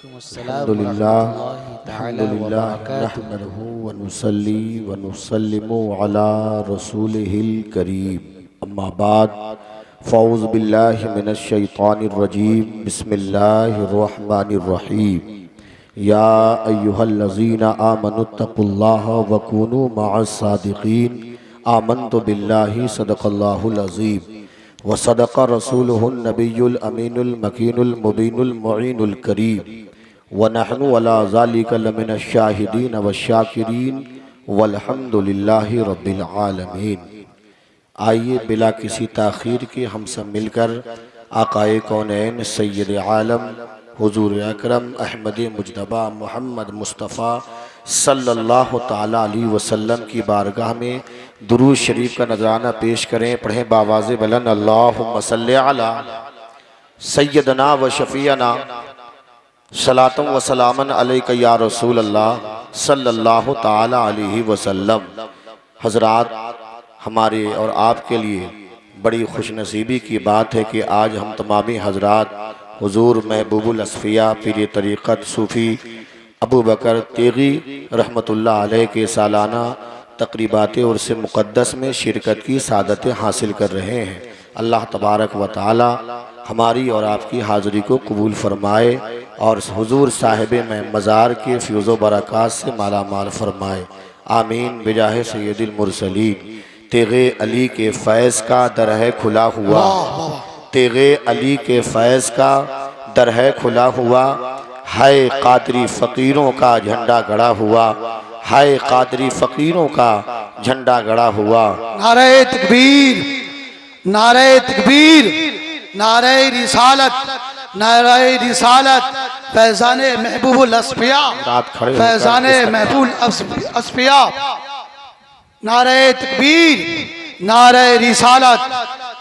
अल्हम्दुलिल्लाह नहमदुहु व नुसल्ली व नुसल्लिमु अला रसूलिहिल करीम। अम्मा बाद फ़ौज़ बिल्लाहि मिनश शैतानिर रजीम। बिस्मिल्लाहिर रहमानिर रहीम। या अय्युहल्लज़ीना आमनुत्तक़ुल्लाहा व कूनू मअस सादिक़ीन। आमन्तु बिल्लाहि सदक़ल्लाहुल अज़ीम व सदक़ रसूलुहुन नबियुल अमीनुल मकीनुल मुबीनुल मुईनुल करीम व नहनु अला ज़ालिका लमिनश शाहिदीन व शाकिरीन वल्हम्दुलिल्लाहि रब्बिल आलमीन। आइए बिला किसी ताख़ीर के हम सब मिलकर आक़ाए कौनैन सय्यद आलम हुज़ूर अकरम अहमद मुज्तबा मोहम्मद मुस्तफ़ा सल्लल्लाहु ताला अलैहि वसल्लम की बारगाह में दुरूद शरीफ का नजराना पेश करें। पढ़ें बावाज़े बुलंद अल्लाहुम्मा सल्लि अला सय्यदना व शफ़ीअना सलातम व सलामन अलैका या रसूल अल्लाह सल्लल्लाहु ताला अलैहि वसल्लम। हज़रात, हमारे और आपके लिए बड़ी खुशनसीबी की बात है कि आज हम तमामी हज़रात हुज़ूर महबूबुल असफ़िया पीर तरीक़त सूफ़ी अबू बकर तेगी रहमतुल्लाह अलैह के सालाना तक़रीबात उर्स मुक़द्दस में शिरकत की सादत हासिल कर रहे हैं। अल्लाह तबारक व तआला हमारी और आपकी हाज़िरी को कबूल फरमाए और हुज़ूर साहिब मज़ार के फ़ैज़ व बरक़ात से माला माल फरमाए। आमीन बिजाहे सय्यदिल मुरसलीन। तेगे अली के फैज़ का दर है खुला हुआ, तेगे अली के फैज़ का दर है खुला हुआ। हाय क़ादरी फ़कीरों का झंडा गड़ा हुआ, हाय क़ादरी फ़कीरों का झंडा गड़ा हुआ। नारे तकबीर, नारे तकबीर, नारे रिसालत, नारे रिसालत। फैज़ाने महबूबुल असफ़िया, फैज़ाने महबूबुल असफ़िया। नारे तकबीर, नारे रिसालत।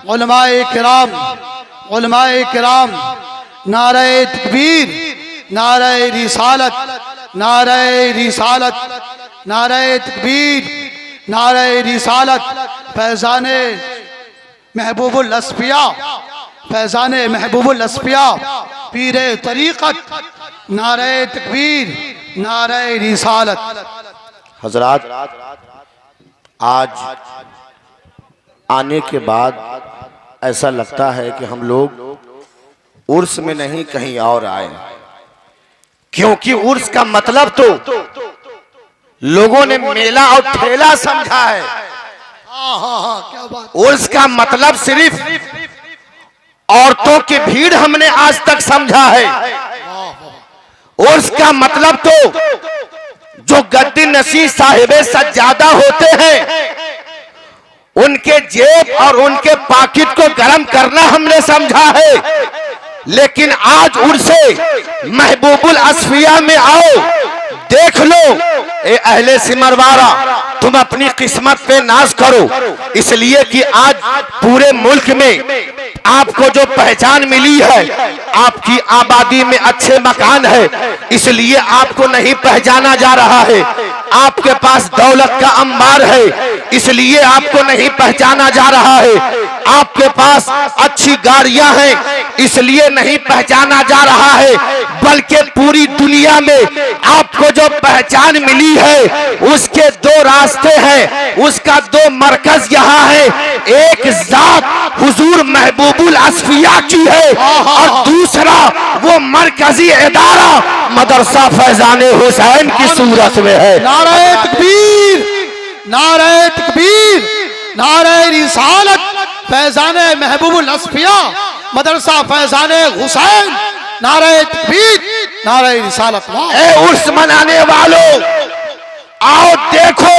उलमाए किराम, उलमाए किराम। नारे तकबीर, नारे रिसालत, नारे रिसालत, नारे तकबीर, नारे रिसालत। फैज़ाने महबूबुल असफ़िया, फैज़ाने महबूबुल असफ़िया पीरे तरीक़त। नारे तकबीर, नारे रिसालत। हज़रात, आज आने के बाद ऐसा लगता है कि हम लोग उर्स में नहीं कहीं और आए, क्योंकि उर्स का मतलब तो लोगों ने मेला और ठेला समझा है। क्या बात। उर्स का मतलब सिर्फ औरतों की भीड़ हमने आज तक समझा है। उर्स का मतलब तो जो गद्दी नशीं साहिबे सज्जादा होते हैं उनके जेब और उनके पॉकेट को गर्म करना हमने समझा है। लेकिन आज उर्से महबूबुल असफ़िया में आओ, देख लो ए अहले सिमरवारा, तुम अपनी किस्मत पे नाज करो, इसलिए कि आज पूरे मुल्क में आपको जो पहचान मिली है, आपकी आबादी में अच्छे मकान है, इसलिए आपको नहीं पहचाना जा रहा है। आपके पास दौलत का अंबार है, इसलिए आपको नहीं पहचाना जा रहा है। आपके पास अच्छी गाड़ियां हैं, इसलिए नहीं पहचाना जा रहा है। बल्कि पूरी दुनिया में आपको जो पहचान मिली है उसके दो रास्ते हैं, उसका दो मरकज यहाँ है। एक जात हुजूर महबूबुल असफ़िया की है और दूसरा वो मरकजी इदारा मदरसा फैज़ाने हुसैन की सूरत में है। नारे तकबीर, नारे तकबीर, नारे रिसालत। फैज़ाने महबूबुल असफ़िया मदरसा फैज़ाने हुसैन। नारे तकबीर, नारे रिसालत। ए उर्स मनाने वालों, आओ देखो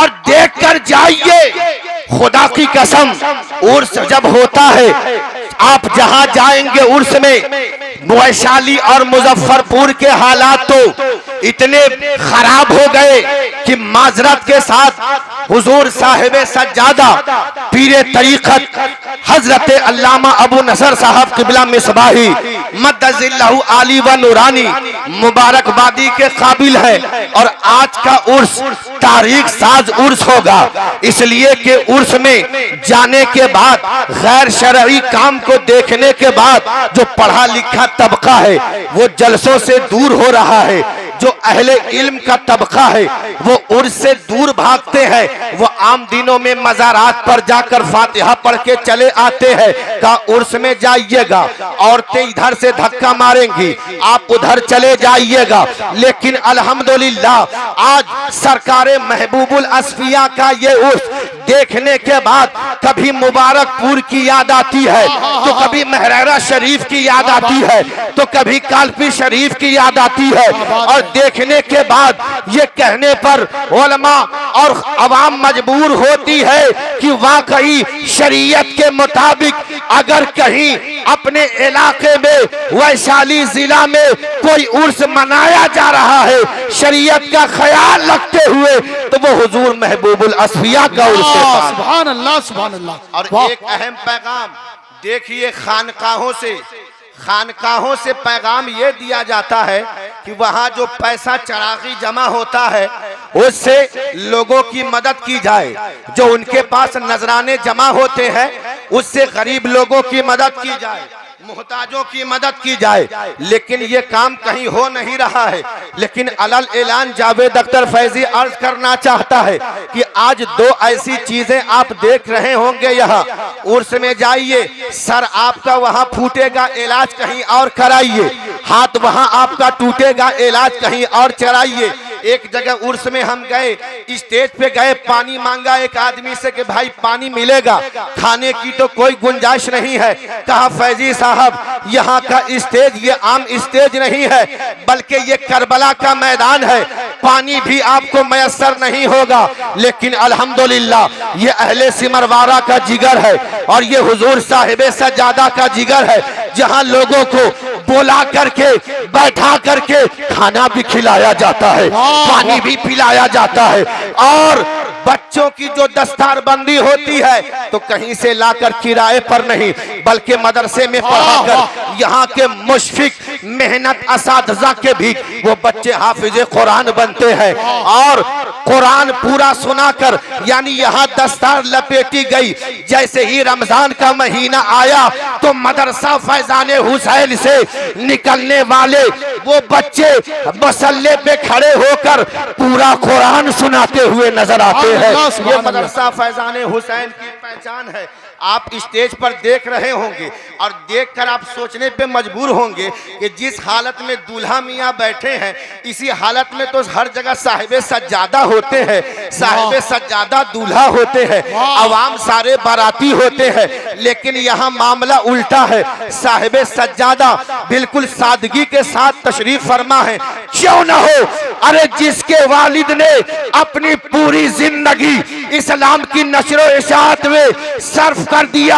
और देख कर जाइए। खुदा की कसम, उर्स जब होता है, आप जहां जाएंगे उर्स में, वैशाली और मुजफ्फरपुर के हालात तो इतने खराब हो गए कि माजरत के साथ हुजूर साहिबे सज्जादा पीरे तरीक़त हजरत अल्लामा अबू नसर साहब क़िबला मिसबाही मद्दजिल्लाहु आली व नूरानी मुबारकबादी के काबिल है। और आज का उर्स तारीख साज उर्स होगा, इसलिए कि उर्स में जाने के बाद, गैर शरई काम को देखने के बाद जो पढ़ा लिखा तबका है वो जलसों से दूर हो रहा है। जो अहले इल्म का तबका है वो उर्स से दूर भागते हैं। वो आम दिनों में मज़ारात पर जाकर फातिहा पढ़ के चले आते हैं। का उर्स में जाइएगा, औरतें इधर से धक्का मारेंगी, आप उधर चले जाइएगा। लेकिन अल्हम्दुलिल्लाह आज सरकारे महबूबुल असफिया का ये उर्स देखने के बाद कभी मुबारकपुर की याद आती है, तो कभी महरेरा शरीफ की याद आती है, तो कभी कालपी शरीफ की याद आती है। और देखने के बाद ये कहने पर उलमा और अवाम मजबूर होती है कि वाकई शरीयत के मुताबिक अगर कहीं अपने इलाके में वैशाली जिला में कोई उर्स मनाया जा रहा है शरीयत का ख्याल रखते हुए, तो वो हुजूर महबूबुल असफिया का उर्स है। सुभान अल्लाह, सुभान अल्लाह। और एक अहम पैगाम देखिए, खानकाहों से पैगाम ये दिया जाता है कि वहाँ जो पैसा चरागी जमा होता है उससे लोगों की मदद की जाए। जो उनके पास नजराने जमा होते हैं उससे गरीब लोगों की मदद की जाए, मुहताजों की मदद की जाए। लेकिन ये काम कहीं हो नहीं रहा है। लेकिन अलल ऐलान जावेद अख्तर फैजी अर्ज करना चाहता है कि आज दो ऐसी चीजें आप देख रहे होंगे। यहाँ उर्स में जाइए, सर आपका वहाँ फूटेगा, इलाज कहीं और कराइए। हाथ वहाँ आपका टूटेगा, इलाज कहीं और चराइए। एक जगह उर्स में हम गए, स्टेज पे गए, पानी मांगा एक आदमी से कि भाई पानी मिलेगा, खाने की तो कोई गुंजाइश नहीं है। कहा फैजी साहब यहाँ का स्टेज ये आम स्टेज नहीं है, बल्कि ये करबला का मैदान है, पानी भी आपको मयसर नहीं होगा। लेकिन अल्हम्दुलिल्लाह ये अहले सिमरवारा का जिगर है और ये हुजूर साहिबे सज्जादा का जिगर है, जहाँ लोगों को बोला करके बैठा करके खाना भी खिलाया जाता है, पानी भी पिलाया जाता है। और बच्चों की जो दस्तारबंदी होती है तो कहीं से लाकर किराए पर नहीं, बल्कि मदरसे में पढ़ाकर यहाँ के मुशफिक मेहनत असातिज़ा के भी वो बच्चे हाफिज़े कुरान बनते हैं। और कुरान पूरा सुनाकर, यानी यहाँ दस्तार लपेटी गई, जैसे ही रमजान का महीना आया तो मदरसा फैजाने हुसैन से निकलने वाले वो बच्चे मसल्ले पे खड़े होकर पूरा कुरान सुनाते हुए नजर आते हैं। ये मदरसा फैजाने हुसैन की पहचान है। आप स्टेज पर देख रहे होंगे और देखकर आप सोचने पे मजबूर होंगे कि जिस हालत में दूल्हा मियाँ बैठे हैं इसी हालत में तो हर जगह साहिबे सज्जादा होते हैं, साहिबे सज्जादा दूल्हा होते हैं, अवाम सारे बाराती होते हैं। लेकिन यहाँ मामला उल्टा है, साहिबे सज्जादा बिल्कुल सादगी के साथ तशरीफ फरमा है। क्यों ना हो, अरे जिसके वालिद ने अपनी पूरी जिंदगी इस्लाम की नशर व इशाअत में सर्फ कर दिया,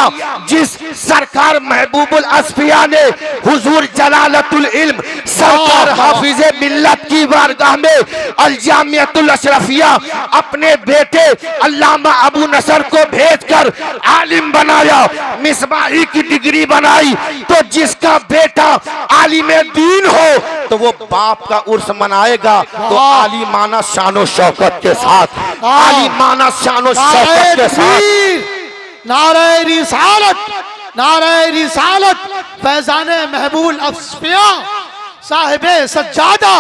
जिस सरकार महबूबुल असफिया ने हुजूर जलालतुल इल्म सरकार हाफिजे मिल्लत की बारगाह में अल जामियतुल अशरफिया अपने बेटे अल्लामा अबू नसर को भेजकर आलिम बनाया, मिसबाही की डिग्री बनाई। तो जिसका बेटा आलिम दीन हो तो वो बाप का उर्स मनाएगा तो आलिमाना शानो शौकत के साथ, आलिमाना शानो शौकत के साथ। नारे रिसालत, नारे रिसालत, फैजाने महबूबुल असफिया साहिबे सज्जादा,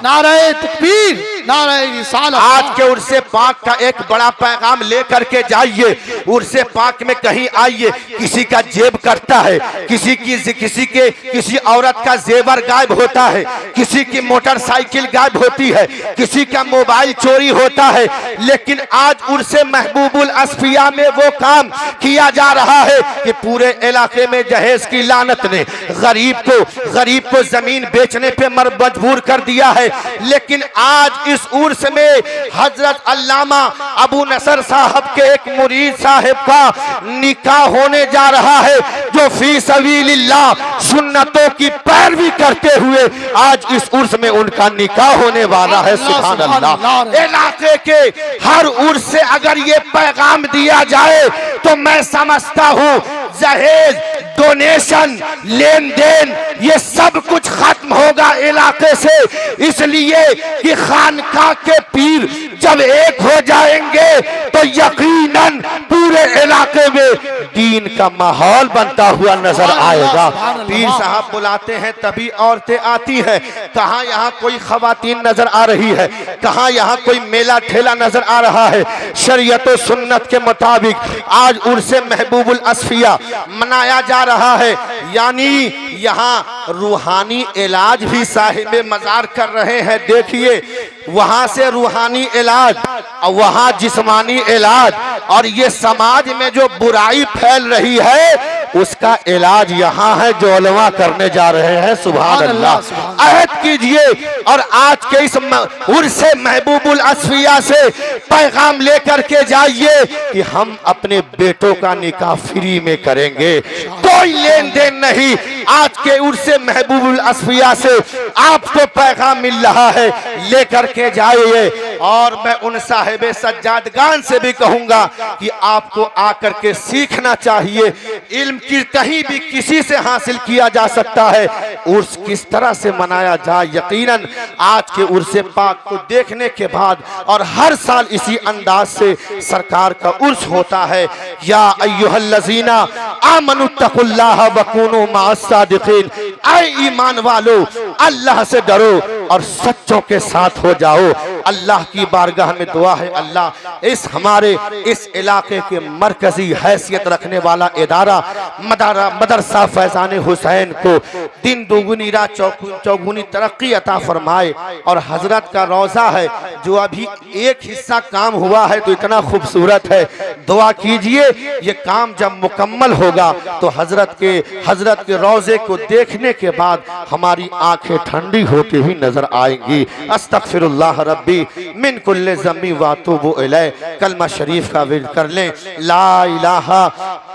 नारे तकबीर, नारे रिसालत। आज के उर्से पाक का एक बड़ा पैगाम लेकर के जाइए। उर्से पाक में कहीं आइए, किसी का जेब कटता है, किसी औरत का जेवर गायब होता है, किसी की मोटरसाइकिल गायब होती है, किसी का मोबाइल चोरी होता है। लेकिन आज उर्से महबूबुल असफिया में वो काम किया जा रहा है कि पूरे इलाके में जहेज की लानत ने गरीब को जमीन बेचने पे मजबूर कर दिया है। लेकिन आज इस उर्स में हजरत अल्लामा अबू नसर साहब के एक मुरीद साहब का निकाह होने जा रहा है, जो फी सबीलिल्लाह सुन्नतों की पैरवी करते हुए आज इस उर्स में उनका निकाह होने वाला है। सुभान अल्लाह। इलाके के हर उर्स से अगर ये पैगाम दिया जाए तो मैं समझता हूँ जहेज, डोनेशन, लेन देन ये सब कुछ खत्म होगा इलाके से, इसलिए कि खानकाह के पीर जब एक हो जाएंगे तो यकीनन पूरे इलाके में दीन का माहौल बनता हुआ नजर आएगा। पीर साहब बुलाते हैं तभी औरतें आती हैं। कहाँ यहाँ कोई खवातीन नजर आ रही है, कहाँ यहाँ कोई मेला ठेला नजर आ रहा है। शरीयत और सुन्नत के मुताबिक आज उर्से महबूबुल असफिया मनाया जा रहा है, यानी यहाँ रूहानी इलाज भी साहिब मजार कर रहे हैं। देखिए वहां से रूहानी इलाज और वहां जिस्मानी इलाज, और ये समाज में जो बुराई फैल रही है उसका इलाज यहाँ है जो उलमा करने जा रहे हैं। सुभान अल्लाह। अहद कीजिए और आज के इस उर्से महबूबुल असफिया से पैगाम लेकर के जाइए कि हम अपने बेटों का निकाह फ्री में करेंगे, कोई लेन देन नहीं। आज के उर्से महबूबुल असफिया से आपको पैगाम मिल रहा है, लेकर के जाइए। और मैं उन साहिब सज्जादगान से भी कहूंगा कि आपको आकर के सीखना चाहिए। इल्म की कहीं भी किसी से हासिल किया जा सकता है, उर्स किस तरह से मनाया जाए। यकीनन आज के उर्से पाक को देखने के बाद और हर साल इसी अंदाज से सरकार का उर्स होता है। या अय्युहल्लज़ीना आमनुत्तकुल्लाह वकुनू मअस सादिकीन, ऐ ईमान वालो अल्लाह से डरो और सच्चों के साथ हो जाओ। अल्लाह की बारगाह में दुआ है, अल्लाह इस हमारे इस इलाके के मरकजी हैसियत रखने वाला इदारा मदरसा फैजान हुसैन को दिन दोगुनी रात चौगुनी तरक्की अता फरमाए। और हजरत का रोजा है जो अभी एक हिस्सा काम हुआ है तो इतना खूबसूरत है, दुआ कीजिए ये काम जब मुकम्मल होगा तो हजरत के रोजे को देखने के बाद हमारी आंखें ठंडी होती हुई नजर आएंगी। अस्तगफिरुल्लाह रब्बी मिन कुल्ले ज़म्मी वातूबु इलैह। कलमा शरीफ का विर्द कर लें, ला इलाहा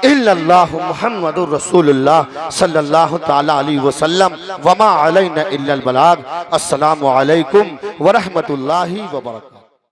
इल्लल्लाह मुहम्मदुर रसूलुल्लाह सल्लल्लाहु तआला अलैहि वसल्लम वमा अलैना इल्लल बलाग। अस्सलामु अलैकुम व रहमतुल्लाहि व बरकातहू।